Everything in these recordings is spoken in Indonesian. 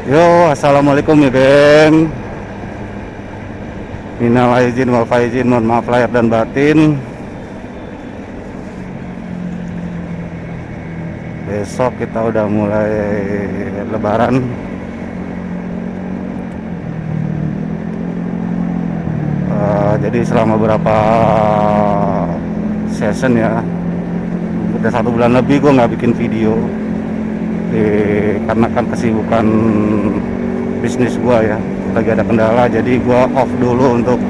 Yo, assalamualaikum ya geng. Minal aizin wal faizin, mohon maaf lahir dan batin. Besok kita udah mulai lebaran. Jadi selama beberapa season ya, udah 1 bulan lebih gue nggak bikin video. Karena kan kesibukan bisnis gua ya, lagi ada kendala, jadi gua off dulu untuk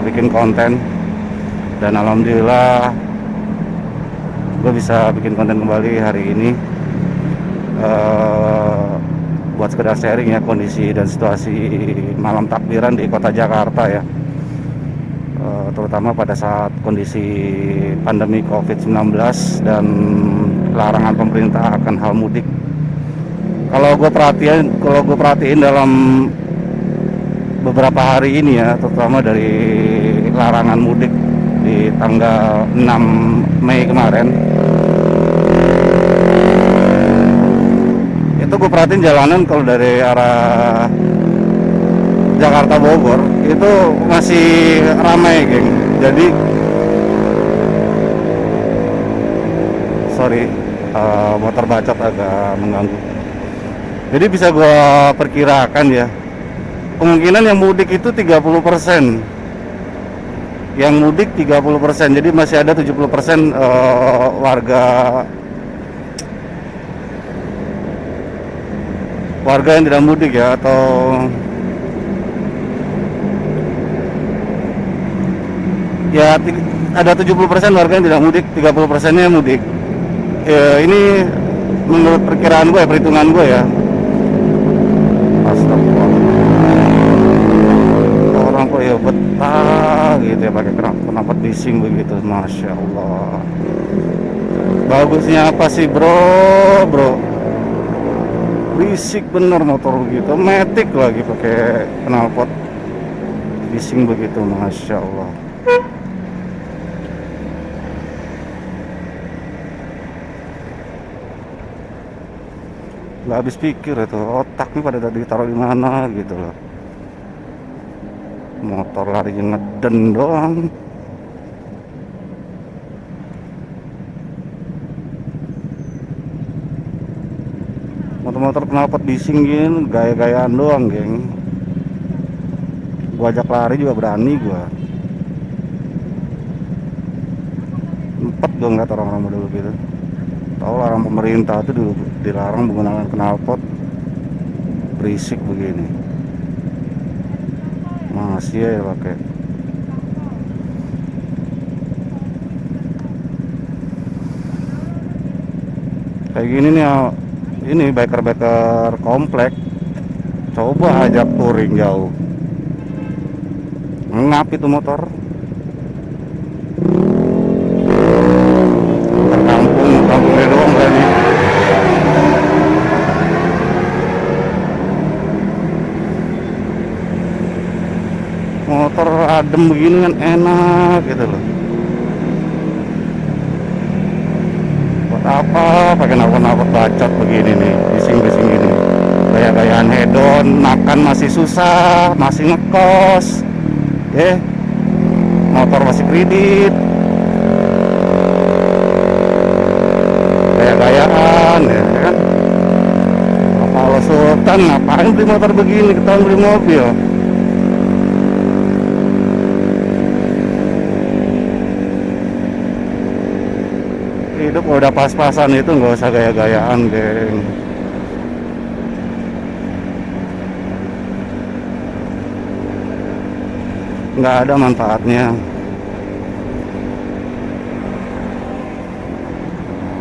bikin konten. Dan alhamdulillah gua bisa bikin konten kembali hari ini, buat sekedar sharing ya kondisi dan situasi malam takbiran di kota Jakarta ya, terutama pada saat kondisi pandemi COVID-19 dan larangan pemerintah akan hal mudik. Kalau gue perhatiin dalam beberapa hari ini ya, terutama dari larangan mudik di tanggal 6 Mei kemarin, itu gue perhatiin jalanan kalau dari arah Jakarta Bogor itu masih ramai geng. Jadi motor bacot agak mengganggu. Jadi bisa gue perkirakan ya, kemungkinan yang mudik itu 30%. Yang mudik 30%, jadi masih ada 70% warga yang tidak mudik ya, atau ya ada 70% warga yang tidak mudik, 30%-nya mudik. Ya, ini menurut perkiraan gue ya, perhitungan gue ya. Astagfirullah, orang kok ya betah gitu ya pakai knalpot bising begitu, masya Allah. Bagusnya apa sih bro, bisik bener motor begitu, matic lagi pakai knalpot bising begitu, masya Allah. Nggak habis pikir itu, otaknya pada ditaruh di mana gitu loh. Motor larinya ngeden doang. Motor-motor knalpot bising gini, gaya-gayaan doang geng. Gua ajak lari juga berani gua. Empet gua ngeliat orang-orang model gitu. Tahu larang pemerintah itu dulu dilarang menggunakan knalpot berisik begini, masih ya pakai. Kayak gini nih, ini biker-biker komplek coba ajak touring jauh, ngap itu motor. Kampungnya doang berani. Motor adem begini kan enak gitu loh. Buat apa pakai knalpot bacot begini nih, bising-bising ini. Gaya-gayaan hedon, makan masih susah, masih ngekos. Motor masih kredit. Gaya-gayaan ya kan. Apa lo Sultan ngapain beli motor begini, ketahuan beli mobil. Hidup kalau udah pas-pasan itu nggak usah gaya-gayaan, geng. Nggak ada manfaatnya.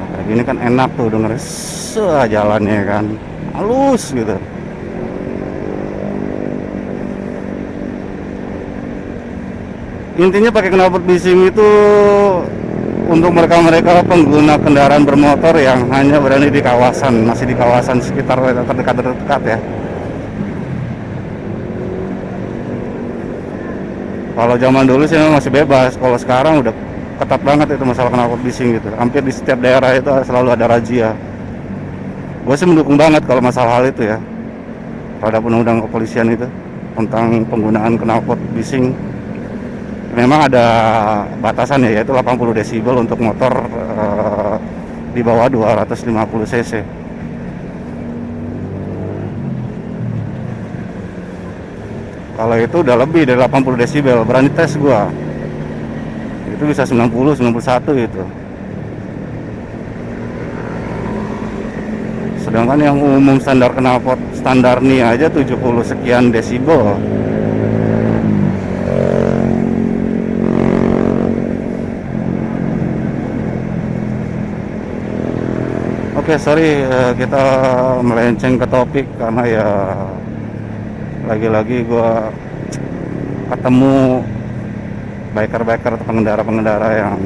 Kayak gini kan enak tuh denger jalannya kan halus gitu. Intinya pakai knalpot bising itu untuk mereka-mereka pengguna kendaraan bermotor yang hanya berada di kawasan, masih di kawasan sekitar terdekat ya. Kalau zaman dulu sih memang masih bebas, kalau sekarang udah ketat banget itu masalah knalpot bising gitu. Hampir di setiap daerah itu selalu ada razia. Gue sih mendukung banget kalau masalah hal itu ya, terhadap undang-undang kepolisian itu tentang penggunaan knalpot bising. Memang ada batasan ya, yaitu 80 desibel untuk motor di bawah 250 cc. Kalau itu udah lebih dari 80 desibel, berani tes gua. Itu bisa 90, 91 gitu. Sedangkan yang umum standar knalpot standar nih aja 70 sekian desibel. Oke, sorry kita melenceng ke topik karena ya lagi-lagi gue ketemu biker-biker atau pengendara-pengendara yang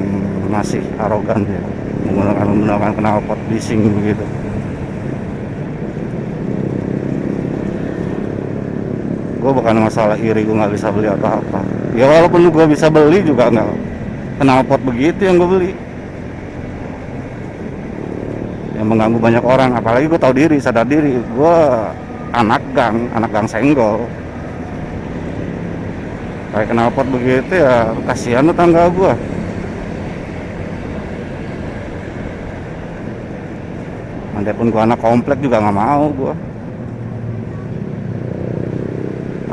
masih arogan ya, menggunakan knalpot bising begitu. Gue bukan masalah iri gue nggak bisa beli atau apa. Ya walaupun gue bisa beli juga nggak knalpot begitu yang gue beli. Yang mengganggu banyak orang, apalagi gue tahu diri, sadar diri, gue anak gang senggol. Kayak knalpot begitu ya kasihan tetangga gue. Andai pun gue anak komplek juga nggak mau gue.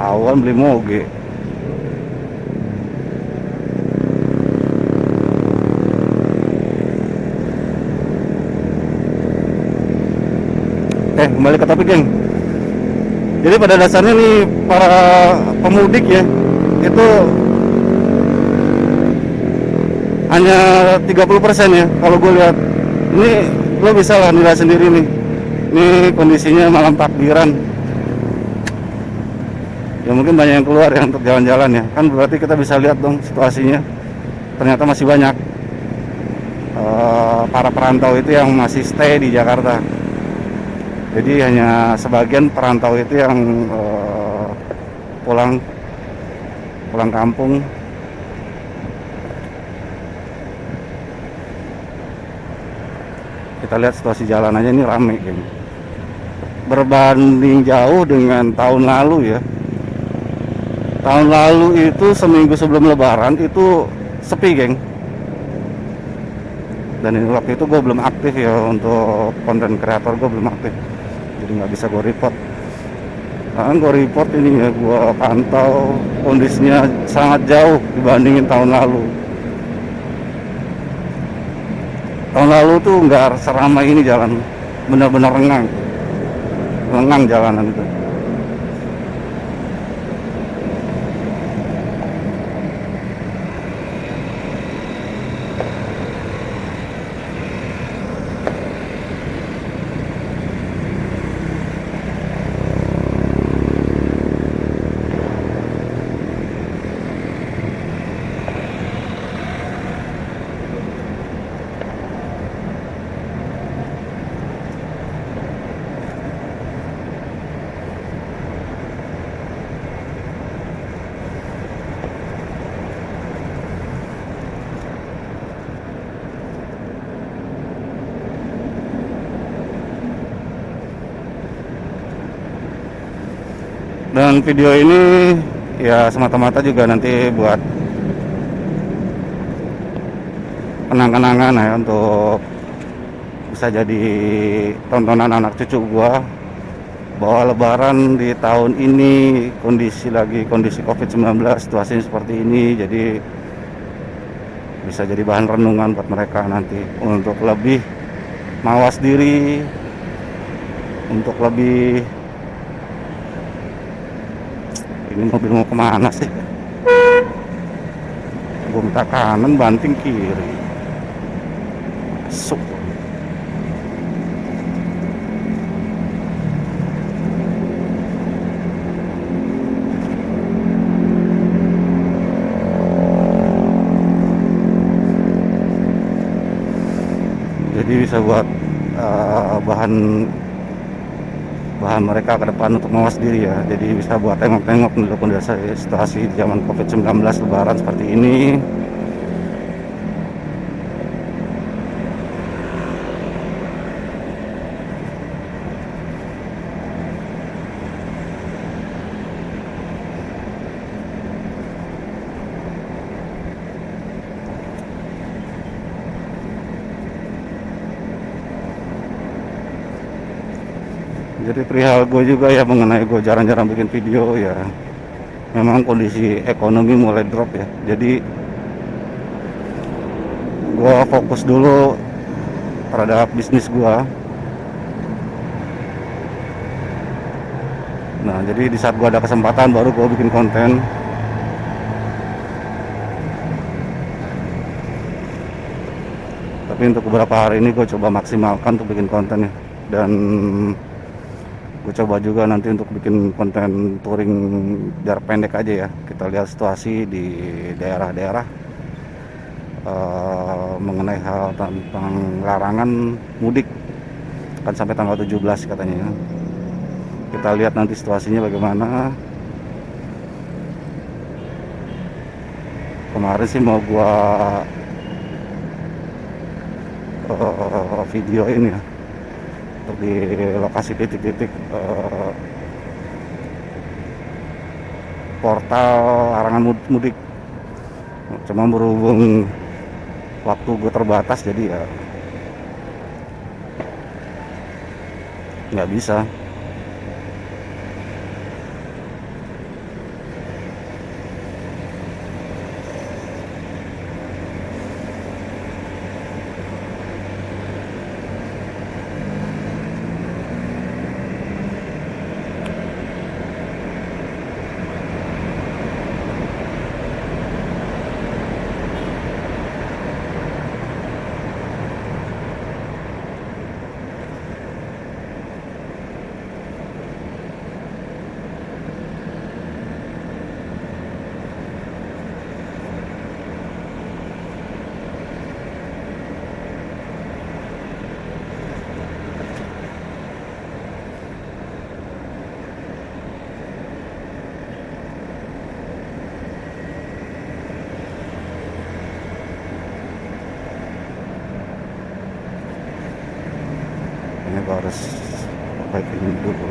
Tahuan beli moge. Kembali ke topik, geng. Jadi pada dasarnya nih para pemudik ya, itu hanya 30% ya kalau gue lihat. Ini lo bisa lah nilai sendiri nih. Ini kondisinya malam takbiran. Ya mungkin banyak yang keluar ya untuk jalan-jalan ya. Kan berarti kita bisa lihat dong situasinya. Ternyata masih banyak para perantau itu yang masih stay di Jakarta. Jadi hanya sebagian perantau itu yang pulang kampung. Kita lihat situasi jalanannya ini rame geng. Berbanding jauh dengan tahun lalu ya. Tahun lalu itu seminggu sebelum lebaran itu sepi, geng. Dan ini waktu itu gue belum aktif ya, untuk konten kreator gue belum aktif, jadi nggak bisa gue report. Nah, gue report ini ya, gue pantau kondisinya sangat jauh dibandingin tahun lalu. Tahun lalu tuh nggak seramai ini jalan, benar-benar lengang jalanan itu. Dan video ini ya semata-mata juga nanti buat kenang-kenangan ya, untuk bisa jadi tontonan anak cucu gua bahwa lebaran di tahun ini kondisi COVID-19, situasinya seperti ini, jadi bisa jadi bahan renungan buat mereka nanti untuk lebih mawas diri, untuk lebih. Ini mobil mau kemana sih? Gue minta kanan banting kiri, masuk. Jadi bisa buat bahan mereka ke depan untuk mawas diri ya. Jadi bisa buat tengok-tengok dulu kondisi situasi zaman COVID-19 lebaran seperti ini. Jadi perihal gue juga ya, mengenai gue jarang-jarang bikin video ya, memang kondisi ekonomi mulai drop ya. Jadi gue fokus dulu terhadap bisnis gue. Nah jadi di saat gue ada kesempatan baru gue bikin konten. Tapi untuk beberapa hari ini gue coba maksimalkan untuk bikin konten ya. Dan gue coba juga nanti untuk bikin konten touring jarak pendek aja ya. Kita lihat situasi di daerah-daerah mengenai hal tentang larangan mudik, kan sampai tanggal 17 katanya ya. Kita lihat nanti situasinya bagaimana. Kemarin sih mau gua videoin ya untuk di lokasi titik-titik portal larangan mudik. Cuma berhubung waktu gue terbatas, jadi ya nggak bisa. Ini gue harus perbaikin dulu.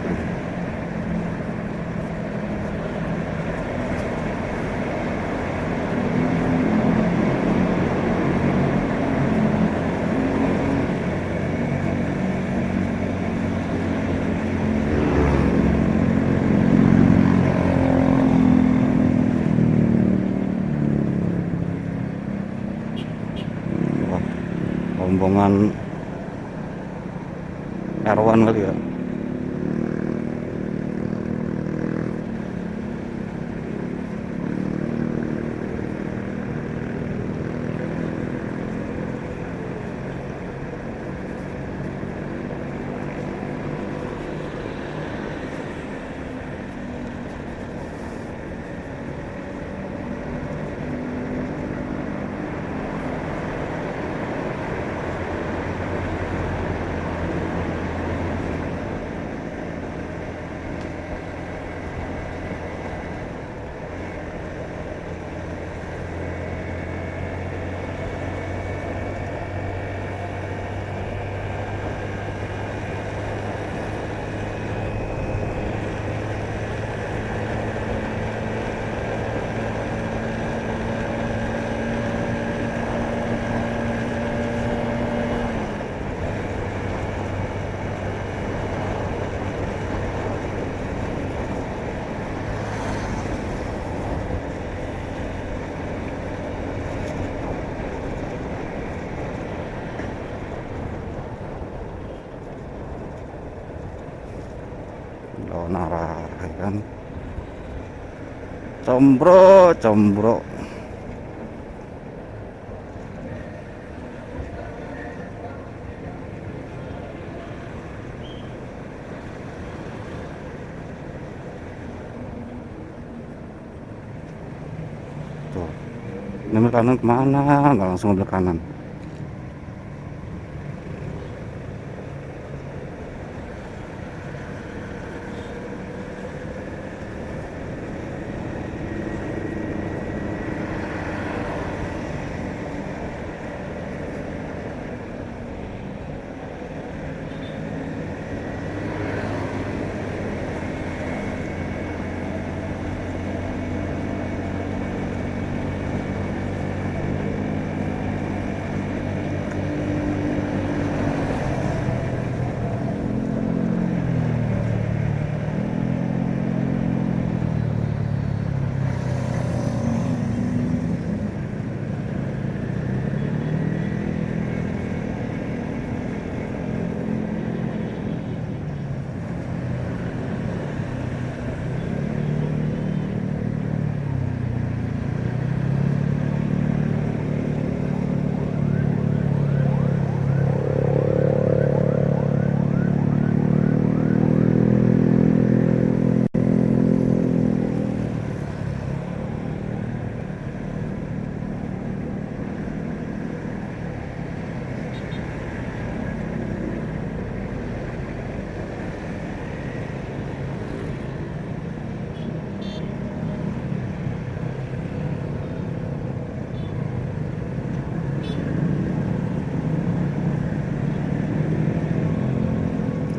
Wah, rombongan R1 kali ya. sayonara, ya kan. Combro, combro. Tuh, ngambil kanan kemana? Nggak langsung ngambil kanan.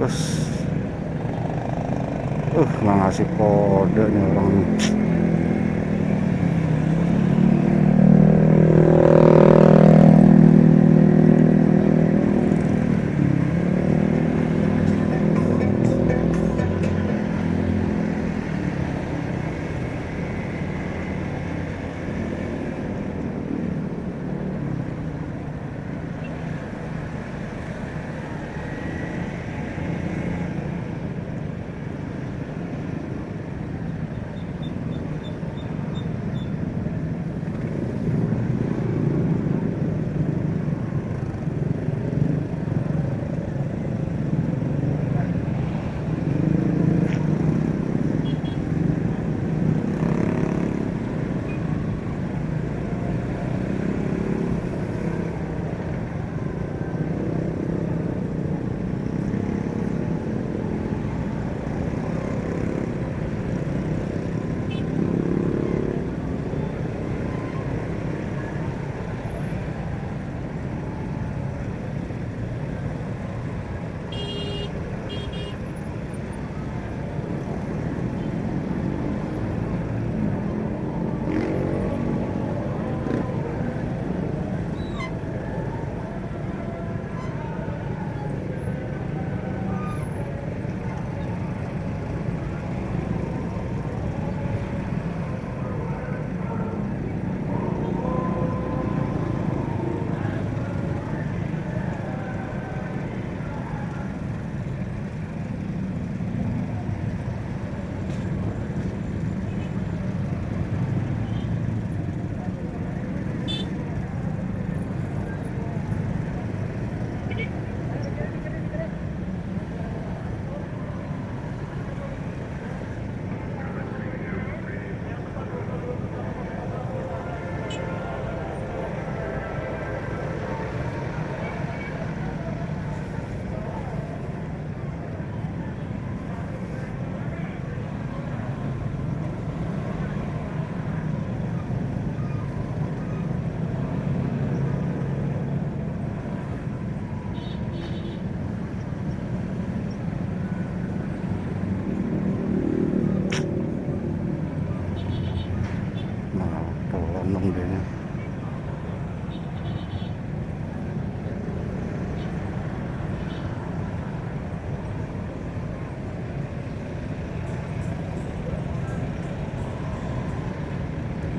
Terus nggak ngasih kode nih orang.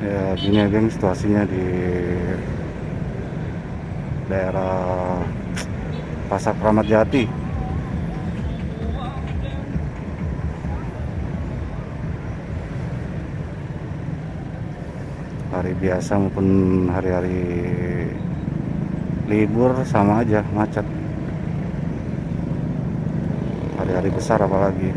Ya gini ya geng, situasinya di daerah Pasar Kramat Jati. hari biasa maupun hari-hari libur sama aja macet, hari-hari besar apalagi.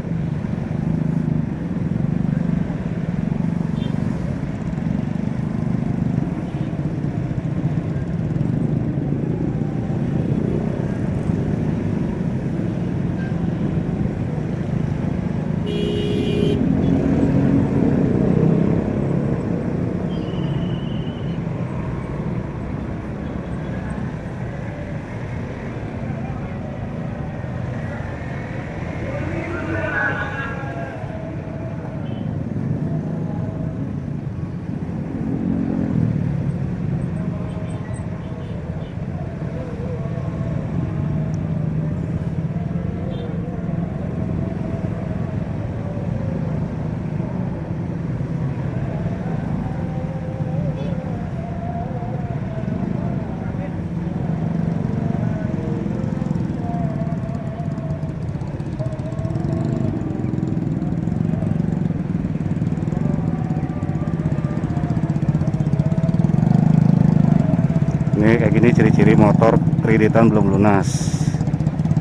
Ini kayak gini ciri-ciri motor kreditan belum lunas,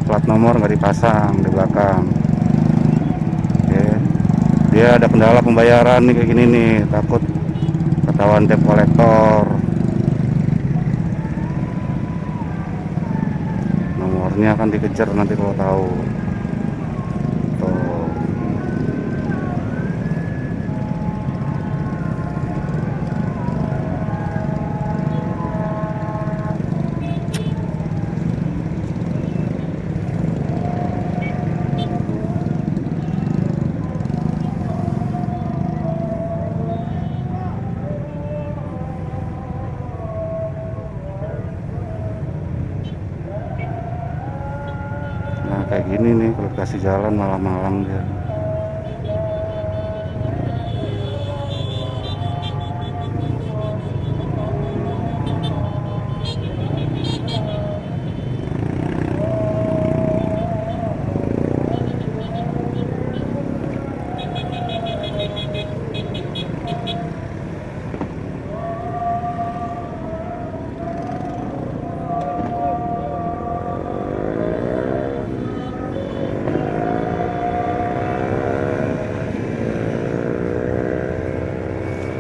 plat nomor nggak dipasang di belakang. Oke. Dia ada kendala pembayaran nih kayak gini nih, takut ketahuan debt kolektor. Nomornya akan dikejar nanti kalau tahu. Tuh. Nah kayak gini nih kalau dikasih jalan malam-malam dia.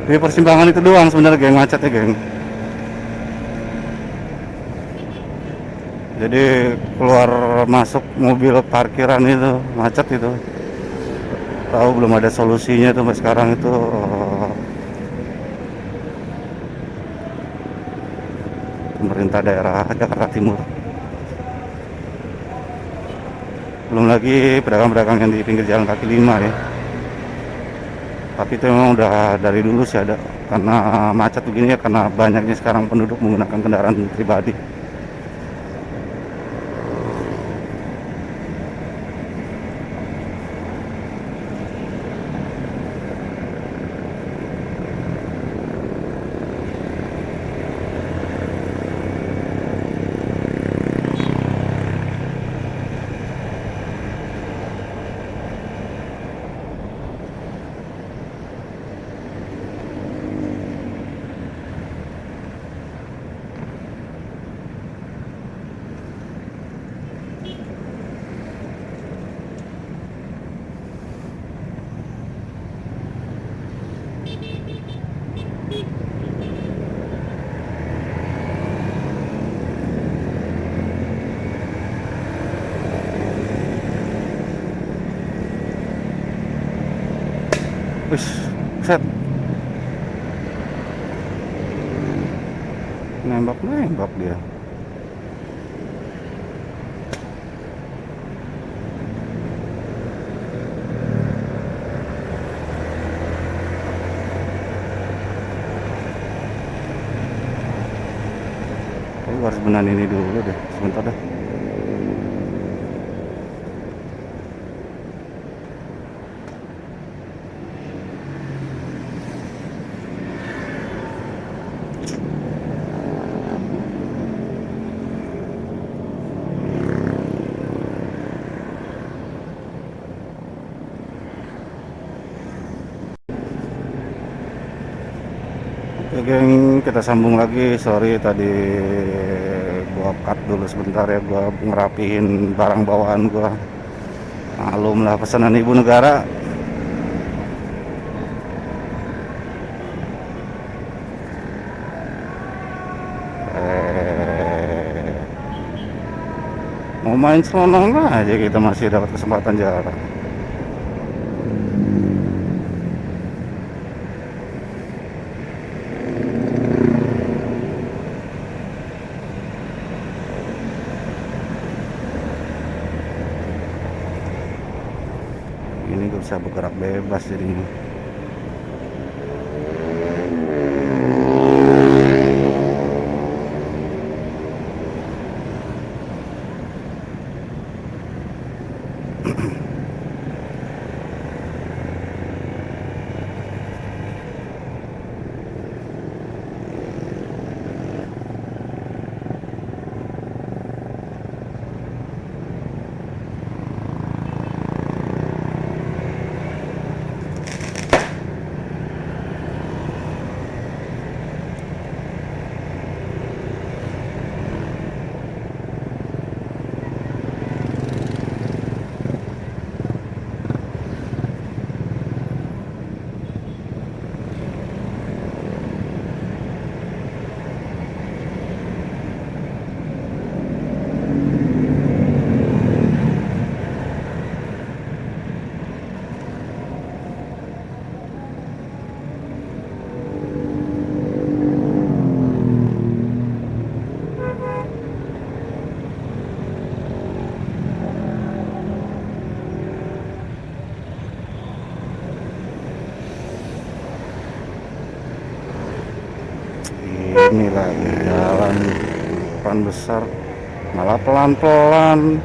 Di persimpangan itu doang sebenarnya geng, macet ya geng. Jadi keluar masuk mobil parkiran itu macet itu. Tahu belum ada solusinya tuh sampai sekarang itu. Pemerintah daerah Jakarta Timur. Belum lagi pedagang-pedagang yang di pinggir jalan kaki lima ya. Tapi itu memang udah dari dulu sih ada, karena macet begini ya karena banyaknya sekarang penduduk menggunakan kendaraan pribadi. Wih, set. Nembak dia. Tapi harus benahin ini dulu deh, sebentar dah. Oke geng, kita sambung lagi. Sorry tadi gua cut dulu sebentar ya, gua ngerapihin barang bawaan gua. Maklum lah pesanan ibu negara. Eh, mau main selonong aja kita masih dapat kesempatan jalan. Ini gue bisa bergerak bebas jadinya. Ini lagi jalan depan besar malah pelan-pelan.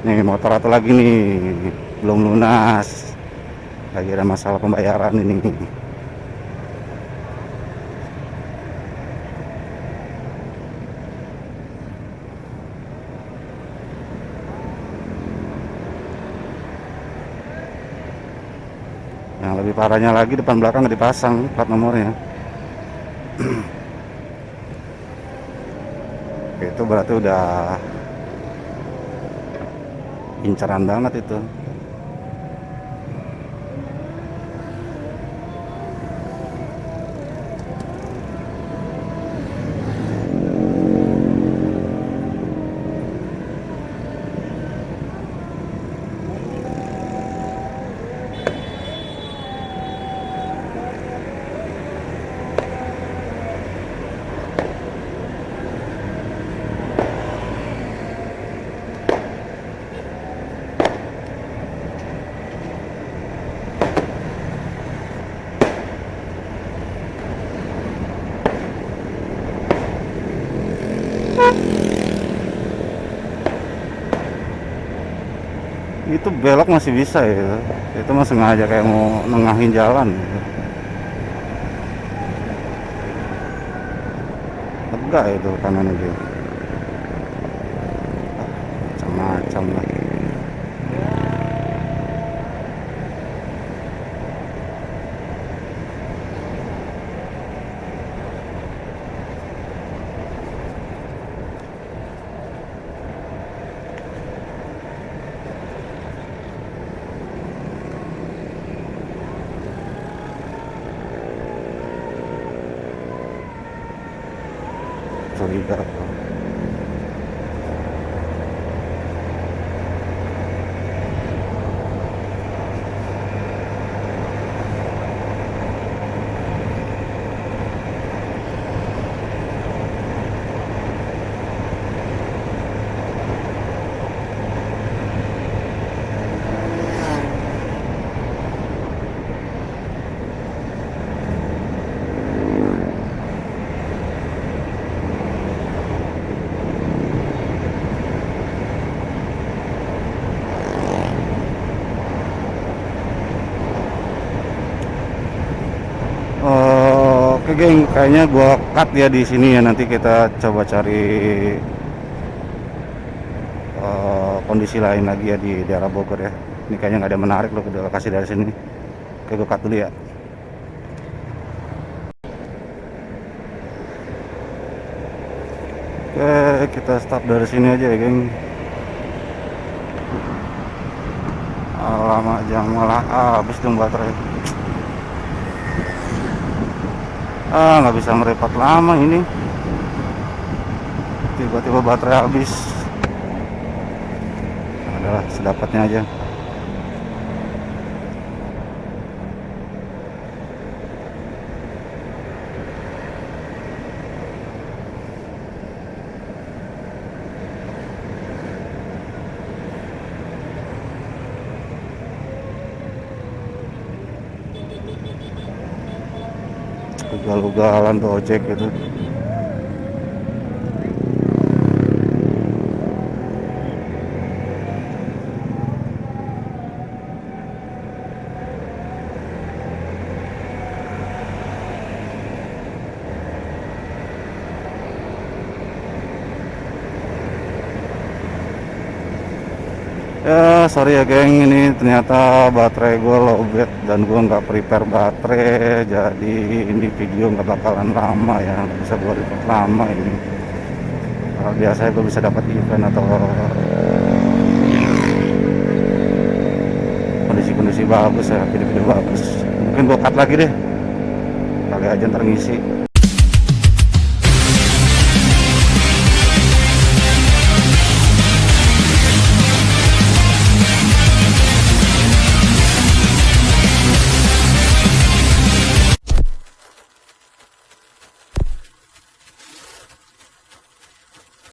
Nih motor atau lagi nih belum lunas, lagi ada masalah pembayaran ini. Yang lebih parahnya lagi depan belakang nggak dipasang plat nomornya. Itu berarti udah incaran banget itu. Itu belok masih bisa ya, itu mah sengaja kayak mau nengahin jalan gitu. Lega itu kanan itu, macam-macam lah. Curiga. geng, kayaknya gua cut ya di sini ya. Nanti kita coba cari kondisi lain lagi ya di daerah Bogor ya. Ini kayaknya nggak ada menarik loh udah lokasi dari sini. Oke, gua cut dulu ya. Oke, kita start dari sini aja ya geng. Lama jangan malah habis dong baterai. Nggak bisa merepat lama ini, tiba-tiba baterai habis. Adalah sedapatnya aja. Ugal-ugalan tuh ojek gitu. Ya sorry ya geng, ini ternyata baterai gue lowbat dan gue nggak prepare baterai, jadi ini video nggak bakalan lama ya, nggak bisa gue record lama ini. Kalau biasanya gue bisa dapat event atau kondisi-kondisi bagus ya, video-video bagus. Mungkin gue cut lagi deh, kali aja ntar ngisi.